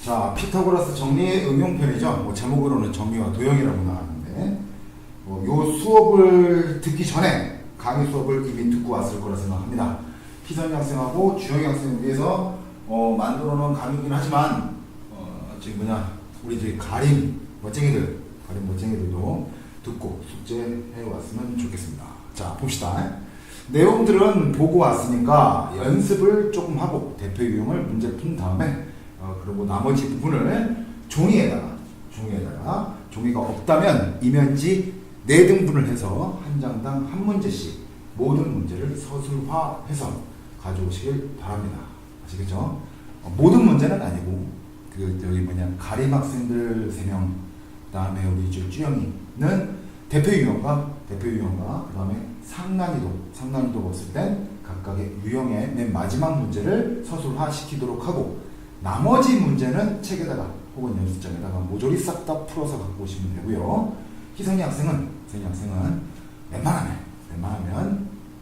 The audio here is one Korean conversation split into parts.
자, 피타고라스 정리의 응용편이죠. 뭐 제목으로는 정리와 도형이라고 나왔는데, 요 수업을 듣기 전에 강의 수업을 이미 듣고 왔을 거라 생각합니다. 희선이 학생하고 주영이 학생을 위해서 만들어 놓은 강의이긴 하지만, 우리 이제 가림 멋쟁이들도 듣고 숙제해 왔으면 좋겠습니다. 자, 봅시다. 내용들은 보고 왔으니까 연습을 조금 하고 대표 유형을 문제 푼 다음에 그리고 나머지 부분을 종이가 없다면 이면지 4등분을 해서 한 장당 한 문제씩 모든 문제를 서술화해서 가져오시길 바랍니다. 아시겠죠? 모든 문제는 아니고 가림 학생들 3명, 그 다음에 우리 주영이는 대표 유형과 그 다음에 상난이도 봤을 땐 각각의 유형의 맨 마지막 문제를 서술화 시키도록 하고, 나머지 문제는 책에다가 혹은 연습장에다가 모조리 싹 다 풀어서 갖고 오시면 되고요. 희선이 학생은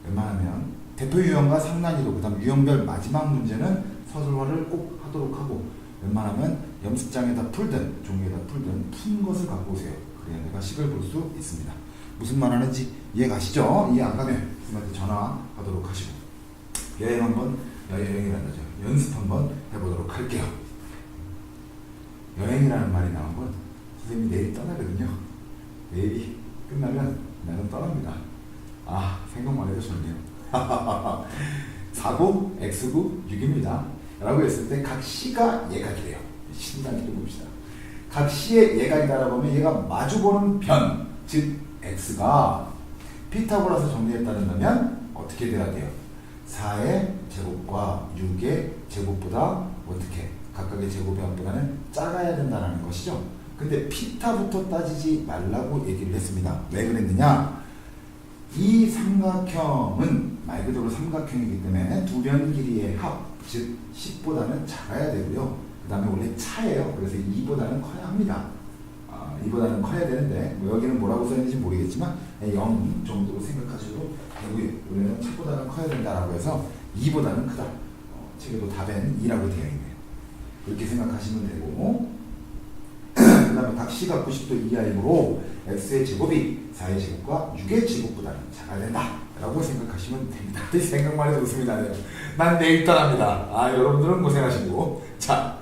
웬만하면 대표 유형과 상난이도, 그 다음 유형별 마지막 문제는 서술화를 꼭 하도록 하고, 웬만하면 연습장에다 풀든 종이에다 풀든 푼 것을 갖고 오세요. 그래야 내가 식을 볼 수 있습니다. 무슨 말 하는지 이해 가시죠? 이해 안 가면 선생님한테 전화하도록 하시고, 여행이란다죠. 연습 한번 해보도록 할게요. 여행이라는 말이 나온 건 선생님이 내일 떠나거든요. 내일이 끝나면 나는 떠납니다. 생각만 해도 좋네요. 4구, X구, 6입니다. 라고 했을 때 각 C가 예각이래요. 신나게 좀 봅시다. 각 C의 예각이다라고 하면 얘가 마주보는 변, 즉 X가 피타고라스 정리에 따른다면 어떻게 돼야 돼요? 4의 제곱과 6의 제곱보다 어떻게? 각각의 제곱의 합보다는 작아야 된다는 것이죠. 근데 피타부터 따지지 말라고 얘기를 했습니다. 왜 그랬느냐? 이 삼각형은 말 그대로 삼각형이기 때문에 두 변 길이의 합, 즉 10보다는 작아야 되고요. 그 다음에 원래 차예요. 그래서 2보다는 커야 합니다. 2보다는 커야 되는데, 여기는 뭐라고 써있는지 모르겠지만 0 정도로 생각하셔도 되고요. 우리는 차보다는 커야 된다라고 해서 2보다는 크다. 책에도 답엔 2라고 되어 있네요. 그렇게 생각하시면 되고, 그 다음에 각 C가 90도 이하이므로 X의 제곱이 4의 제곱과 6의 제곱보다는 작아야 된다 라고 생각하시면 됩니다. 생각만 해도 웃음이 나네요. 난 내일 떠납니다. 여러분들은 고생하시고. 자,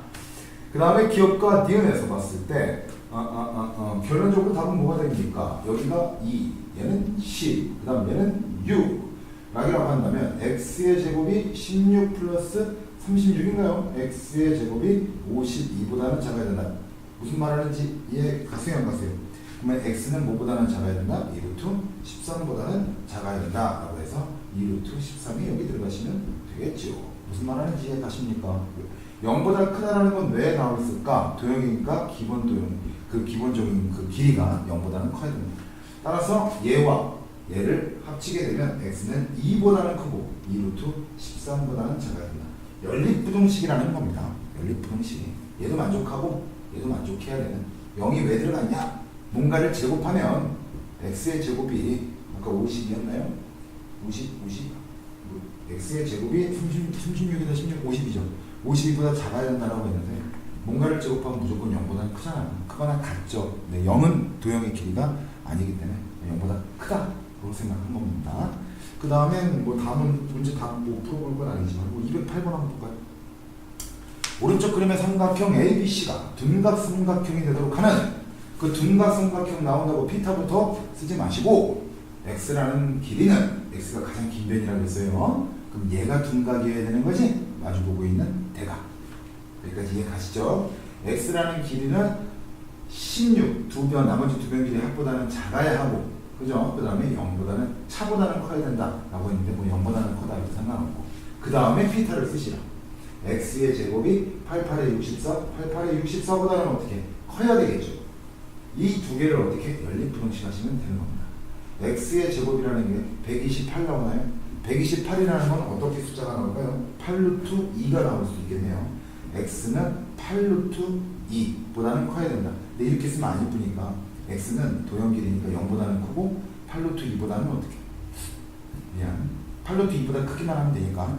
그 다음에 기업과 니은에서 봤을 때 결론적으로 답은 뭐가 됩니까? 여기가 2, 얘는 10, 그 다음 얘는 6 라고 한다면 X의 제곱이 16 플러스 36인가요? X의 제곱이 52보다는 작아야 된다. 무슨 말 하는지 이해 가세요, 안 가세요? 그러면 X는 뭐보다는 작아야 된다? 2루트 13보다는 작아야 된다 라고 해서 2루트 13이 여기 들어가시면 되겠죠. 무슨 말 하는지 이해 가십니까? 0보다 크다라는 건 왜 나왔을까? 도형이니까 기본 도형, 그 기본적인 그 길이가 0보다는 커야 됩니다. 따라서 얘와 얘를 합치게 되면 X는 2보다는 크고 2루트 13보다는 작아야 된다. 연립부등식이라는 겁니다. 연립부등식. 얘도 만족하고 얘도 만족해야 되는. 0이 왜 들어갔냐? 뭔가를 제곱하면 X의 제곱이 아까 50이었나요? 50? X의 제곱이 36이다 16, 50이죠. 52보다 작아야 된다고 했는데 뭔가를 제곱하면 무조건 0보다는 크잖아요. 크거나 같죠. 네, 0은 도형의 길이가 아니기 때문에 0보다 크다고 생각한 겁니다. 그 다음엔 다음은 문제 다 풀어볼 건 아니지만 208번 한번 볼까요? 오른쪽 그림의 삼각형 ABC가 둔각삼각형이 되도록 하는, 그 둔각삼각형 나온다고 피타부터 쓰지 마시고 X라는 길이는 X가 가장 긴 변이라고 했어요. 그럼 얘가 둔각이어야 되는 거지? 마주보고 있는 대각. 여기까지 이해 가시죠? X라는 길이는 16, 나머지 두 변 길이 합보다는 작아야 하고, 그죠? 그 다음에 0보다는 차보다는 커야 된다 라고 했는데 0보다는 커다 해도 상관없고, 그 다음에 피타를 쓰시라. X의 제곱이 88에 64, 88에 64보다는 어떻게? 커야 되겠죠. 이 두 개를 어떻게? 연립부등식 하시면 되는 겁니다. X의 제곱이라는 게 128 나오나요? 128이라는 건 어떻게 숫자가 나올까요? 8루트 2가 나올 수 있겠네요. X는 8루트 2보다는 커야 된다. 근데 이렇게 쓰면 안 이쁘니까 X는 도형 길이니까 0보다는 크고 8루트 2보다는 어떻게? 8루트 2보다 크기만 하면 되니까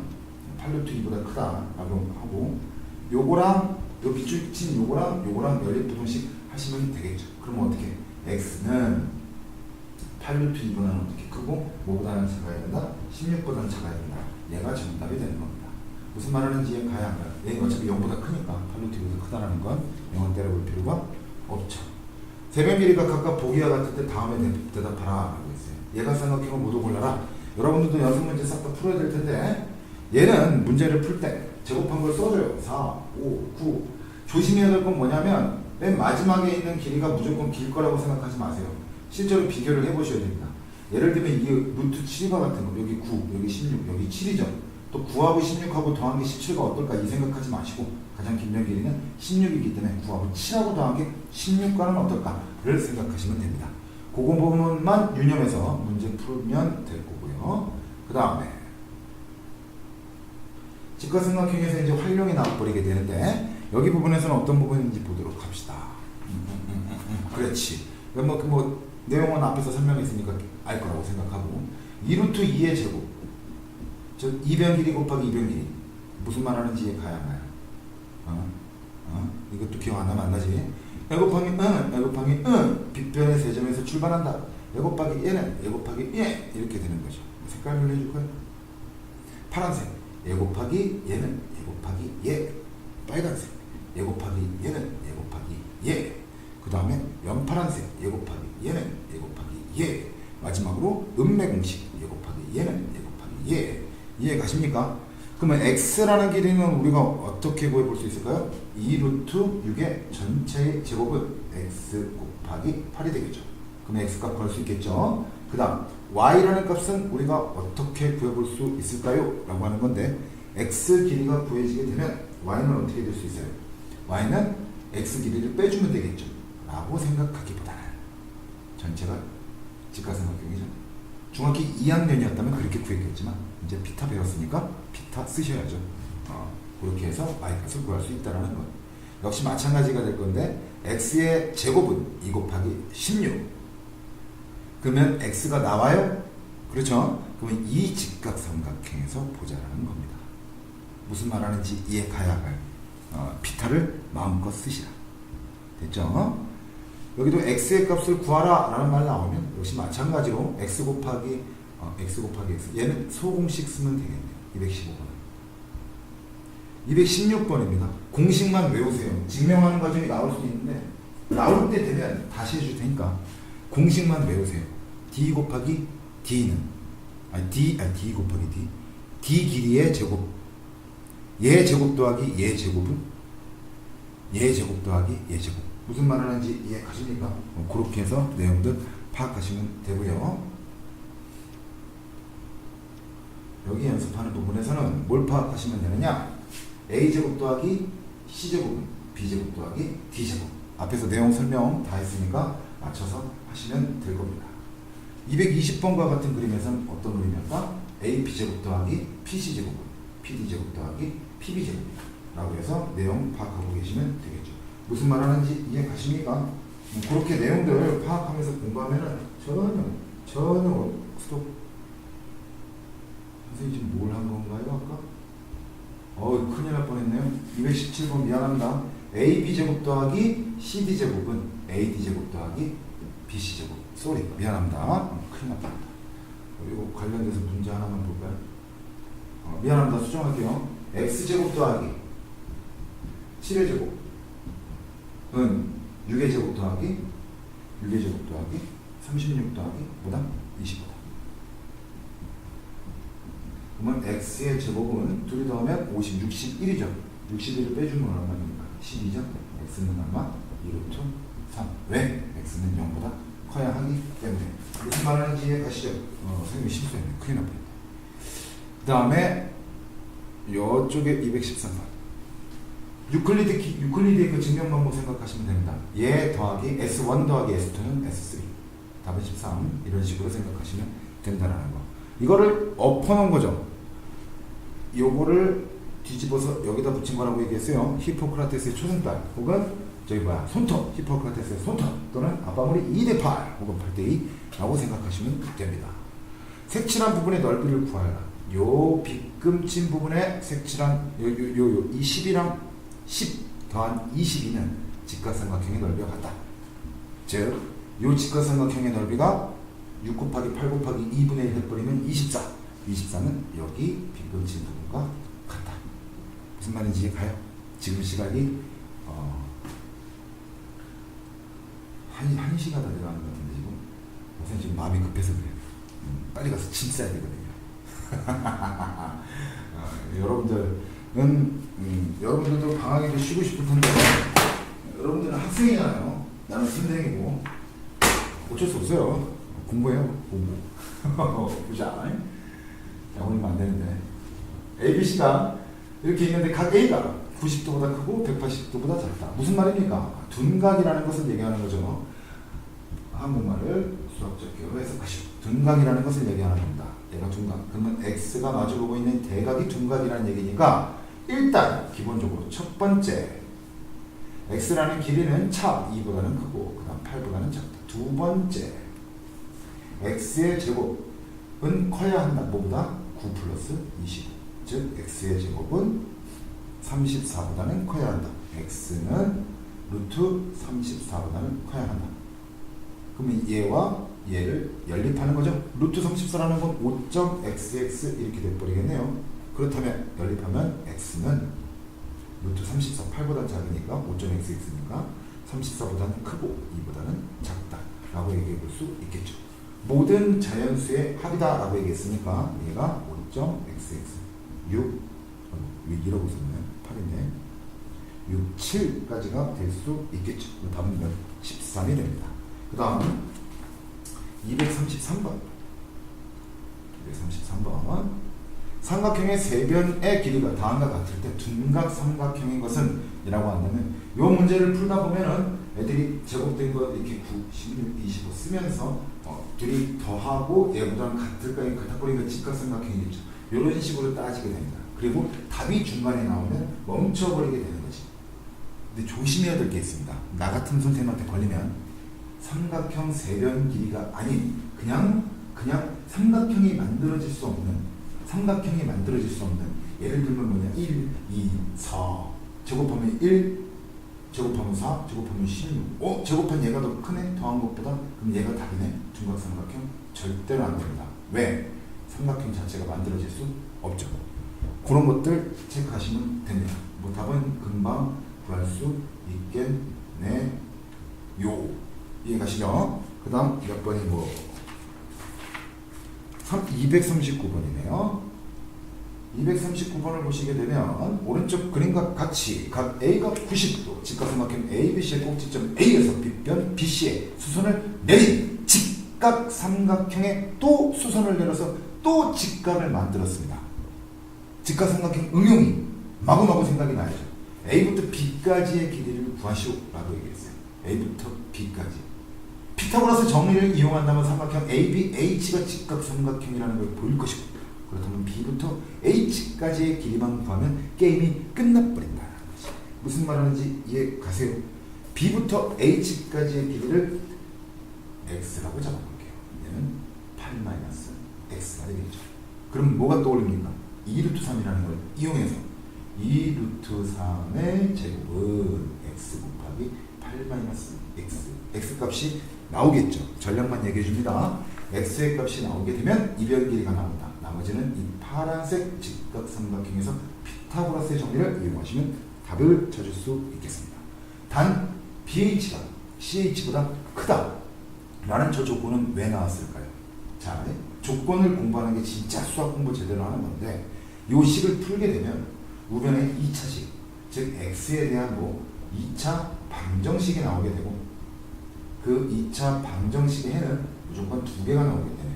8루트 2보다 크다라고 하고, 요거랑 요 밑줄 친 요거랑 연립부동식 하시면 되겠죠. 그러면 어떻게? x는 8루트 2보다는 어떻게 크고 뭐보다는 작아야 된다? 16보다는 작아야 된다. 얘가 정답이 되는 겁니다. 무슨 말하는지 이해가야 한가요? 얘는 어차피 0보다 크니까 8루트 2보다 크다는 건 0은 때려볼 필요가 없죠. 세변 길이가 각각 보기와 같을 때 다음에 대답하라 라고 했어요. 얘가 생각해본 모두 골라라. 여러분들도 연습 문제 싹 다 풀어야 될 텐데 얘는 문제를 풀 때 제곱한 걸 써줘요. 4, 5, 9 조심해야 될 건 뭐냐면 맨 마지막에 있는 길이가 무조건 길 거라고 생각하지 마세요. 실제로 비교를 해보셔야 됩니다. 예를 들면 이 루트 7과 같은 거 여기 9, 여기 16, 여기 7이죠. 또 9하고 16하고 더한 게 17가 어떨까 이 생각하지 마시고 가장 긴 길이는 16이기 때문에 9하고 7하고 더한 게 16과는 어떨까를 생각하시면 됩니다. 그 부분만 유념해서 문제 풀면 될 거고요. 그 다음에 직각삼각형에서 이제 활용이 나와버리게 되는데 여기 부분에서는 어떤 부분인지 보도록 합시다. 그렇지. 내용은 앞에서 설명했으니까 알 거라고 생각하고 2루트 2의 제곱 즉 2변 길이 곱하기 2변 길이 무슨 말 하는지 이해가야 하나요? 이것도 기억 안 나면 안 나지? 에 곱하기 빗변의 세 점에서 출발한다. 에 곱하기 얘는 에 곱하기 얘 이렇게 되는 거죠. 색깔별로 해줄까요? 파란색 에 곱하기 얘는 에 곱하기 얘. 빨간색 에 곱하기 얘는 에 곱하기 얘. 그 다음에 연파란색 에 곱하기 얘는 에 곱하기 얘. 마지막으로 음매 공식 에 곱하기 얘는 에 곱하기 얘. 이해 가십니까? 그러면 x라는 길이는 우리가 어떻게 구해볼 수 있을까요? 2루트 6의 전체의 제곱은 x 곱하기 8이 되겠죠. 그럼 x값 구할 수 있겠죠. 그 다음 y라는 값은 우리가 어떻게 구해볼 수 있을까요? 라고 하는 건데 x 길이가 구해지게 되면 y는 어떻게 될 수 있어요? y는 x 길이를 빼주면 되겠죠. 라고 생각하기보다는 전체가 직각삼각형이죠. 중학기 2학년이었다면 그렇게 구했겠지만 이제 피타 배웠으니까 피타 쓰셔야죠. 그렇게 해서 y값을 구할 수 있다는 것. 역시 마찬가지가 될 건데 x의 제곱은 2 곱하기 16. 그러면 x가 나와요? 그렇죠? 그러면 이 직각삼각형에서 보자라는 겁니다. 무슨 말하는지 이해가야 할 피타를 마음껏 쓰시라. 됐죠? 여기도 x의 값을 구하라 라는 말 나오면 역시 마찬가지로 x 곱하기 x 얘는 소공식 쓰면 되겠네요. 215번 216번입니다. 공식만 외우세요. 증명하는 과정이 나올 수도 있는데 나올 때 되면 다시 해줄 테니까 공식만 외우세요. d 곱하기 d는 d 곱하기 d 길이의 제곱 얘 제곱 더하기 얘 제곱은 얘 제곱 더하기 얘 제곱 무슨 말을 하는지 이해 가십니까? 그렇게 해서 내용들 파악하시면 되고요. 여기 연습하는 부분에서는 뭘 파악하시면 되느냐? a제곱 더하기 c제곱은 b제곱 더하기 d제곱. 앞에서 내용 설명 다 했으니까 맞춰서 하시면 될 겁니다. 220번과 같은 그림에서는 어떤 그림일까? ap제곱 더하기 pc제곱은 pd제곱 더하기 pb제곱이다. 라고 해서 내용 파악하고 계시면 되겠죠. 무슨 말 하는지 이해 가십니까? 그렇게 내용들 파악하면서 공부하면은 전혀 스톱. 선생님 지금 뭘 한 건가요 아까? 큰일 날 뻔했네요. 217번 미안합니다. ab제곱 더하기 cd제곱은 ad제곱 더하기 bc제곱. 쏘리 미안합니다. 큰일 날 뻔했다. 그리고 관련돼서 문제 하나만 볼까요? 미안합니다. 수정할게요. x제곱 더하기 7의 제곱 은 6의 제곱 더하기 36 더하기 뭐다? 25다. 그러면 x의 제곱은 둘이 더하면 61이죠. 61을 빼주면 얼마입니까? 12죠. x는 얼마? 2루트 3. 왜? x는 0보다 커야 하기 때문에. 무슨 말하는지 이해 가시죠? 선생님이 실수했네. 큰일 날 뻔했네. 그 다음에 이쪽에 213번. 유클리드의 그 증명 방법 생각하시면 됩니다. 얘 더하기 S1 더하기 S2는 S3. 답은 13. 이런 식으로 생각하시면 된다는 거. 이거를 엎어놓은 거죠. 요거를 뒤집어서 여기다 붙인 거라고 얘기했어요. 히포크라테스의 초승달 혹은 손톱. 히포크라테스의 손톱 또는 아빠머리 2대8 혹은 8대2라고 생각하시면 됩니다. 색칠한 부분의 넓이를 구하라. 요 빗금친 부분에 색칠한 이 10이랑 10 더한 22는 직각삼각형의 넓이와 같다. 즉, 이 직각삼각형의 넓이가 6 곱하기 8 곱하기 2분의 1 해버리면 24. 24는 여기 빗겨진 부분과 같다. 무슨 말인지 이해가요? 지금 시각이 1시가 다 들어가는 것 같은데 지금 선생님 지금 마음이 급해서 그래요. 빨리 가서 짐 싸야 되거든요. 여러분들도 방학에 쉬고 싶을 텐데 여러분들은 학생이잖아요. 나는 선생이고 어쩔 수 없어요. 공부해요. 공부. 보자. 자, 오늘만 안 되는데 ABC가 이렇게 있는데 각 A가 90도보다 크고 180도보다 작다. 무슨 말입니까? 둔각이라는 것을 얘기하는 거죠. 한국말을 수학적으로 해석하시오. 둔각이라는 것을 얘기하는 겁니다. 얘가 둔각. 그러면 X가 마주보고 있는 대각이 둔각이라는 얘기니까 일단 기본적으로 첫 번째 X라는 길이는 차 2보다는 크고 그 다음 8보다는 작다. 두 번째 X의 제곱은 커야 한다. 뭐보다? 9 플러스 25. 즉 X의 제곱은 34보다는 커야 한다. X는 루트 34보다는 커야 한다. 그러면 얘와 얘를 연립하는 거죠. 루트 34라는 건 5.xx 이렇게 돼버리겠네요. 그렇다면 연립하면 x는 루트 34, 8보다 작으니까 5.xx니까 34보다는 크고 2보다는 작다 라고 얘기해 볼 수 있겠죠. 모든 자연수의 합이다 라고 얘기했으니까 얘가 5.xx 6 이라고 있었나요? 8인데 6, 7까지가 될 수 있겠죠. 답은 13이 됩니다. 그 다음 233번 삼각형의 세 변의 길이가 다음과 같을 때 둔각 삼각형인 것은 이라고 한다면 이 문제를 풀다 보면은 애들이 제곱된 거 이렇게 9, 16, 25 쓰면서 둘이 더하고 얘보다는 같을까요? 같아버리니까 직각삼각형이겠죠. 이런 식으로 따지게 됩니다. 그리고 답이 중간에 나오면 멈춰버리게 되는 거지. 근데 조심해야 될 게 있습니다. 나 같은 선생님한테 걸리면 삼각형 세변 길이가 아닌 그냥 삼각형이 만들어질 수 없는 예를 들면 뭐냐 1, 2, 4 제곱하면 1 제곱하면 4 제곱하면 16 제곱한 얘가 더 크네 더한 것보다 그럼 얘가 답이네. 둔각 삼각형 절대로 안 됩니다. 왜? 삼각형 자체가 만들어질 수 없죠. 그런 것들 체크하시면 됩니다. 뭐 답은 금방 구할 수 있겠네요. 이해가시죠? 그 다음 몇 번이 239번이네요. 239번을 보시게 되면 오른쪽 그림과 같이 각 A가 90도 직각삼각형 ABC의 꼭지점 A에서 빗변 BC의 수선을 내린 직각삼각형에 또 수선을 내려서 또 직각을 만들었습니다. 직각삼각형 응용이 마구마구 생각이 나야죠. A부터 B까지의 길이를 구하시오 라고 얘기했어요. A부터 B까지. 피타고라스 정리를 이용한다면 삼각형 ABH가 직각삼각형이라는 걸 보일 것이고 그렇다면 B부터 H까지의 길이만 구하면 게임이 끝나버린다. 무슨 말하는지 이해 가세요? B부터 H까지의 길이를 X라고 잡아볼게요. 얘는 8-X가 되겠죠. 그럼 뭐가 떠올립니까? 2루트 3이라는 걸 이용해서 2루트 3의 제곱은 X 곱하기 8-X X 값이 나오겠죠. 전략만 얘기해 줍니다. X의 값이 나오게 되면 이변 길이가 나온다. 나머지는 이 파란색 직각삼각형에서 피타고라스의 정리를 이용하시면 답을 찾을 수 있겠습니다. 단 BH가 CH보다 크다 라는 저 조건은 왜 나왔을까요? 자, 조건을 공부하는 게 진짜 수학 공부 제대로 하는 건데 이 식을 풀게 되면 우변의 2차식 즉 X에 대한 2차 방정식이 나오게 되고 그 2차 방정식의 해는 무조건 2개가 나오기 때문에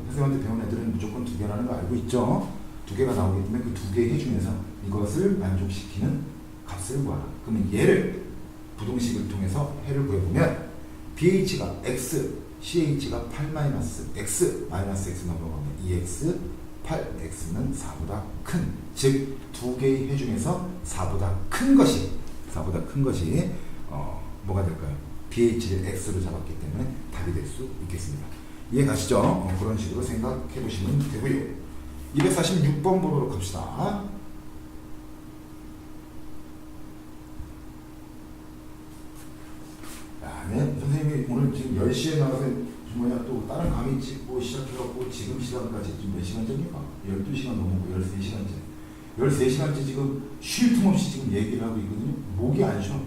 선생님한테 배운 애들은 무조건 2개라는 거 알고 있죠? 2개가 나오기 때문에 그 2개의 해 중에서 이것을 만족시키는 값을 구하라. 그러면 얘를 부동식을 통해서 해를 구해보면 BH가 X, CH가 8-X, -X 넘어가면 2X, 8X는 4보다 큰, 즉 2개의 해 중에서 4보다 큰 것이 뭐가 될까요? BH를 X로 잡았기 때문에 답이 될 수 있겠습니다. 이해 가시죠? 그런 식으로 생각해 보시면 되고요. 246번 보도록 합시다. 시에 나가서 뭐냐 또 다른 강의 찍고 시작해갖고 지금 시간까지 지금 몇 시간째입니까? 12시간 넘었고 13시간째. 13시간째 지금 쉴 틈 없이 지금 얘기를 하고 있거든요. 목이 안 쉬어.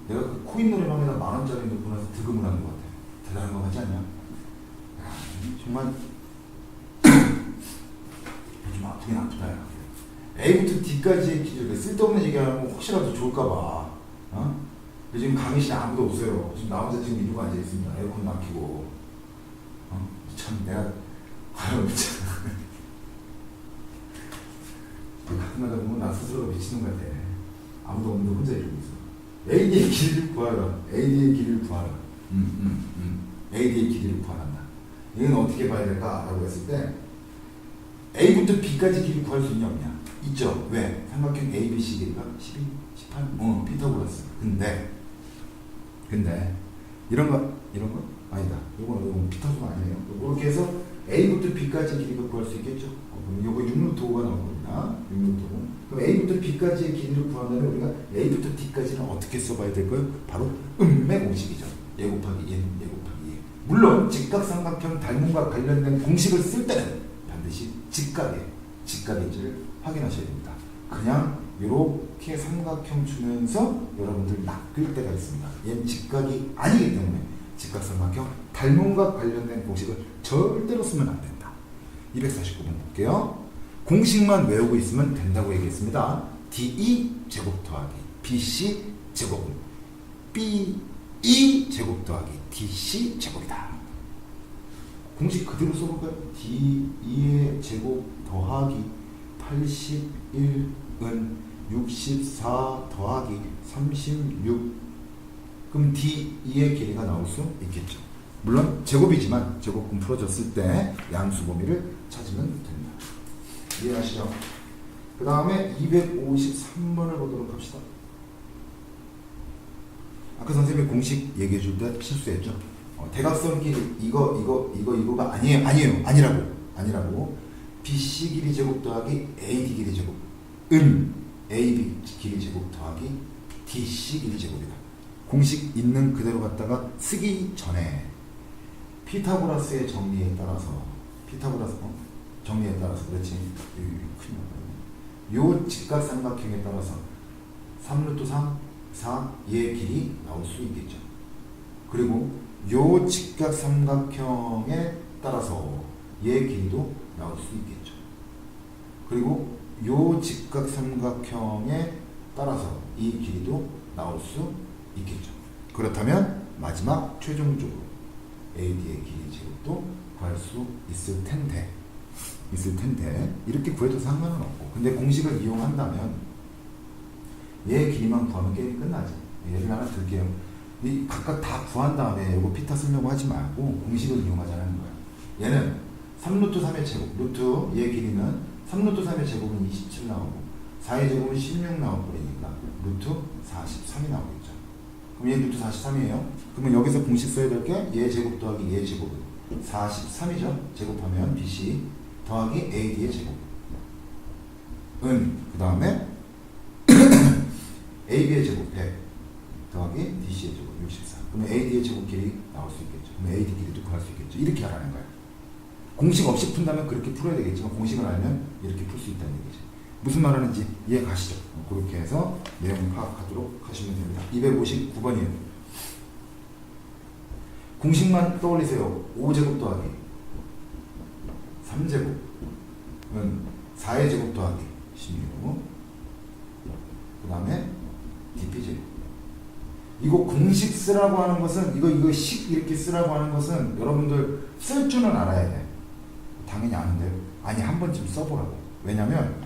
내가 그 코인 노래방에다 10,000원짜리 넣고 나서 득음을 하는 것 같아. 대단한 것 같지 않냐? 야, 정말 좀 아프긴 아프다. 야. A부터 D까지의 기준, 쓸데없는 얘기하면 혹시라도 좋을까봐. 지금 강의실에 아무도 없어요. 지금 나 혼자 지금 이러고 앉아있습니다. 에어컨 막히고. 참, 내가, 아유, 참. 가끔가다 보면 나 스스로가 미치는 것 같아. 아무도 없는데 혼자 이러고 있어. AD의 길이를 구하라. AD의 길이를 구하라. AD의 길이를 구하란다. 이건 어떻게 봐야 될까? 라고 했을 때, A부터 B까지 길이 구할 수 있냐, 없냐? 있죠. 왜? 삼각형 ABC 길이가 12, 18? 피타고라스. 근데 이런 거 아니다. 이건 피타고가 아니에요. 이렇게 해서 A부터 B까지 길이가 구할 수 있겠죠. 이거 6루트5가 나오거든요. 6루트5. 그럼 A부터 B까지의 길이를 구한다면 우리가 A부터 D까지는 어떻게 써봐야 될까요? 바로 음매 공식이죠. 얘 곱하기 얘 곱하기 얘. 물론 직각삼각형 닮음과 관련된 공식을 쓸 때는 반드시 직각인지를 확인하셔야 됩니다. 그냥 이렇게 삼각형 주면서 여러분들 낚을 때가 있습니다. 얘는 직각이 아니기 때문에 직각삼각형 닮음과 관련된 공식을 절대로 쓰면 안 된다. 249번 볼게요. 공식만 외우고 있으면 된다고 얘기했습니다. DE 제곱 더하기 BC 제곱은 BE 제곱 더하기 DC 제곱이다. 공식 그대로 써볼까요? DE의 제곱 더하기 81은 64 더하기 36. 그럼 DE의 길이가 나올 수 있겠죠. 물론 제곱이지만 제곱근 풀어졌을 때 양수 범위를 찾으면 됩니다. 이해하시죠? 그 다음에 253번을 보도록 합시다. 아까 선생님이 공식 얘기해 줄 때 실수했죠. 대각선 길이 이거가 아니라고. BC 길이 제곱 더하기 AD 길이 제곱은 AB 길이 제곱 더하기 DC 길이 제곱이다. 공식 있는 그대로 갖다가 쓰기 전에 피타고라스의 정리에 따라서 그렇지. 요 직각삼각형에 따라서 3루트 3, 4의 길이 나올 수 있겠죠. 그리고 요 직각삼각형에 따라서 얘 길이도 나올 수 있겠죠. 그리고 요 직각삼각형에 따라서 이 길이도 나올 수 있겠죠. 그렇다면 마지막 최종적으로 AD의 길이 제곱도 구할 수 있을 텐데 이렇게 구해도 상관은 없고, 근데 공식을 이용한다면 얘 길이만 구하면 게임이 끝나지. 예를 하나 들게요. 이 각각 다 구한 다음에 이거 피타 쓰려고 하지 말고 공식을 이용하자는 거야. 얘는 3루트 3의 제곱, 루트 얘 길이는 3루트 3의 제곱은 27 나오고 4의 제곱은 16 나와버리니까 루트 43이 나오겠죠. 그럼 얘 루트 43이에요. 그러면 여기서 공식 써야 될 게 얘 제곱 더하기 얘 제곱은 43이죠. 제곱하면 BC 더하기 AD의 제곱 그 다음에 AB의 제곱 100 더하기 DC의 제곱 64. 그러면 AD의 제곱 길이 나올 수 있겠죠. 그러면 AD 길이도 구할 수 있겠죠. 이렇게 하라는 거예요. 공식 없이 푼다면 그렇게 풀어야 되겠지만 공식을 알면 이렇게 풀 수 있다는 얘기죠. 무슨 말 하는지 이해 가시죠? 그렇게 해서 내용 파악하도록 하시면 됩니다. 259번이에요. 공식만 떠올리세요. 5제곱 더하기 3제곱은 4의 제곱 더하기 16. 그 다음에 DP제곱. 이거 공식 쓰라고 하는 것은 이거 식 이렇게 쓰라고 하는 것은 여러분들 쓸 줄은 알아야 돼. 당연히 아는데요. 아니 한 번쯤 써보라고. 왜냐면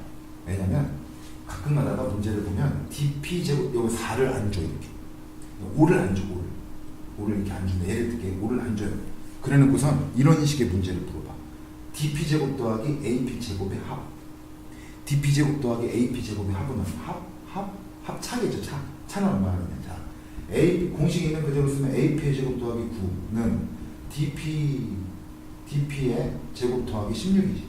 가끔 가다가 문제를 보면 DP제곱 여기 4를 안 줘. 이렇게 5를 안 줘. 5를 이렇게 안 준다. 예를 들게 5를 안 줘요. 그래 놓고선 이런 식의 문제를 물어봐. DP제곱 더하기 AP제곱의 합. DP제곱 더하기 AP제곱의 합은 합차겠죠. 차는 얼마나 되냐. 자, A 공식 있는 그대로 쓰면 AP의 제곱 더하기 9는 DP의 제곱 더하기 16이지.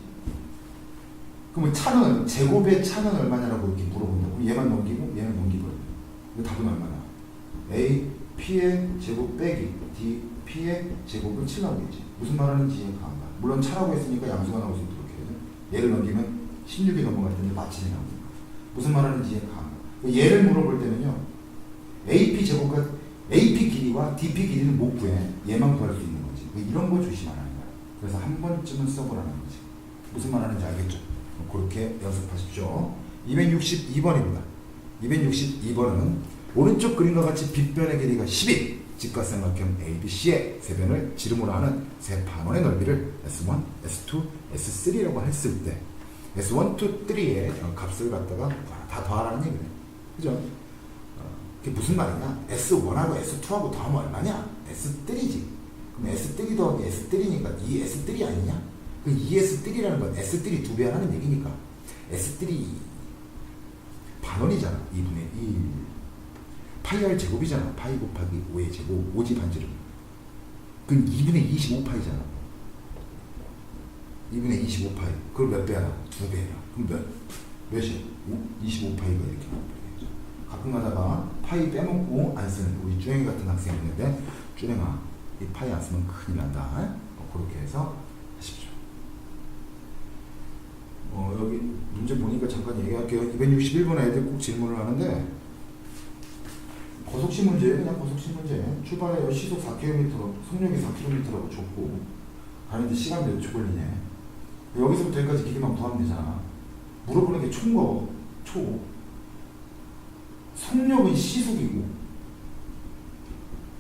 그러면 차는 제곱의 차는 얼마냐라고 이렇게 물어본다고. 얘만 넘기고 얘는 넘기버려. 그 답은 얼마나? AP의 제곱 빼기 P의 제곱을 7 나오겠지. 무슨 말하는지 이해가 안 가. 물론 차라고 했으니까 양수가 나올 수 있도록 해야죠. 얘를 넘기면 16이 넘어갈 텐데 마침이 나옵니다. 무슨 말하는지 이해가 안 가. 얘를 물어볼 때는요. AP 제곱과 AP 길이와 DP 길이는 못 구해. 얘만 구할 수 있는 거지. 이런 거 조심하라는 거야. 그래서 한 번쯤은 써보라는 거지. 무슨 말하는지 알겠죠? 그렇게 연습하십시오. 262번입니다. 262번은 오른쪽 그림과 같이 빗변의 길이가 10이 직각삼각형 ABC의 세 변을 지름으로 하는 세 반원의 넓이를 S1, S2, S3라고 했을 때 S1, 2, 3의 값을 갖다가 다 더하라는 얘기네. 그죠? 그게 무슨 말이냐? S1하고 S2하고 더하면 얼마냐? S3지. 그럼 S3 더하기 S3니까 2S3 아니냐? 그 2S3라는 건 S3 두 배 하는 얘기니까 S3 반원이잖아. 2분의 1 파이 r 제곱이잖아. 파이 곱하기 5의 제곱 5지 반지름. 그럼 2분의 25파이잖아. 2분의 25파이. 그걸 몇 배야? 두 배야. 그럼 몇이야? 25파이가 이렇게 나오겠죠. 가끔 가다가 파이 빼먹고 안 쓰는 우리 쭈랭이 같은 학생이 있는데 쭈랭아 이 파이 안 쓰면 큰일 난다. 그렇게 해서 하십시오. 여기 문제 보니까 잠깐 얘기할게요. 261번 애들 꼭 질문을 하는데 거속시 문제예요. 그냥 거속시 문제. 출발해요. 시속 4km로 속력이 4km라고 줬고 가는데 시간 몇 초 걸리냐. 여기서부터 여기까지 길이만 더하면 되잖아. 물어보는 게 초인 초. 속력은 시속이고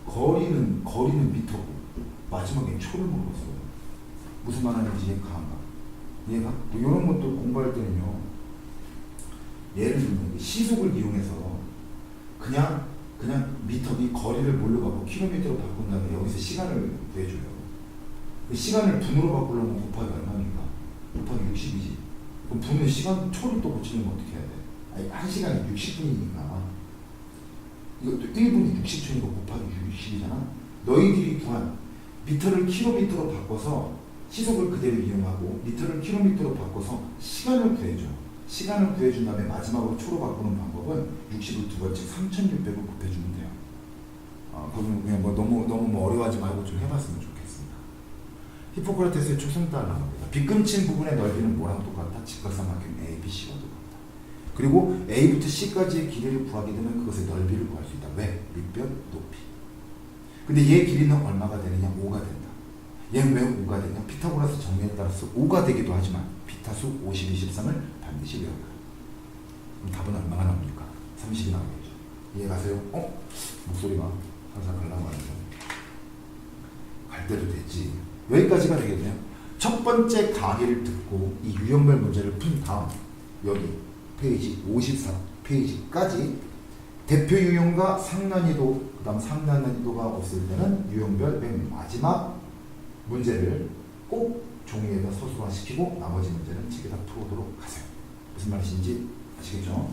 거리는 미터고 마지막에 초를 물어봤어요. 무슨 말 하는지 이해가 안 가. 이해가? 뭐 이런 것도 공부할 때는요. 예를 들면 시속을 이용해서 그냥 미터기 거리를 뭘로 바꾸고 킬로미터로 바꾼 다음에 여기서 시간을 구해줘요. 그 시간을 분으로 바꾸려면 곱하기 얼마입니까? 곱하기 60이지. 그럼 분의 시간 초를 또 고치는 건 어떻게 해야 돼? 아니 1시간이 60분이니까 이것도 1분이 60초니까 곱하기 60이잖아. 너희들이 구한 미터를 킬로미터로 바꿔서 시속을 그대로 이용하고 미터를 킬로미터로 바꿔서 시간을 구해줘. 시간을 구해준 다음에 마지막으로 초로 바꾸는 방법은 60을 두 번, 즉 3600을 곱해주면 돼요. 그러면 그냥 너무 어려워하지 말고 좀 해봤으면 좋겠습니다. 히포크라테스의 초성 따라 나옵니다. 빗금친 부분의 넓이는 뭐랑 똑같다? 직각삼각형 ABC와 똑같다. 그리고 A부터 C까지의 길이를 구하게 되면 그것의 넓이를 구할 수 있다. 왜? 밑변, 높이. 근데 얘 길이는 얼마가 되느냐? 5가 된다. 얘는 왜 5가 되냐? 피타고라스 정리에 따라서 5가 되기도 하지만 피타수 50, 23을 반드시 외워라. 그럼 답은 얼마가 나옵니까? 30이 나오겠죠. 이해가세요? 목소리가 항상 갈라가는데 갈 때도 됐지. 여기까지가 되겠네요. 첫 번째 강의를 듣고 이 유형별 문제를 푼 다음 여기 페이지 54페이지까지 대표 유형과 상난이도 그 다음 상난이도가 없을 때는 유형별 맨 마지막 문제를 꼭 종이에다 서술화시키고 나머지 문제는 책에다 풀어오도록 하세요. 무슨 말이신지 아시겠죠?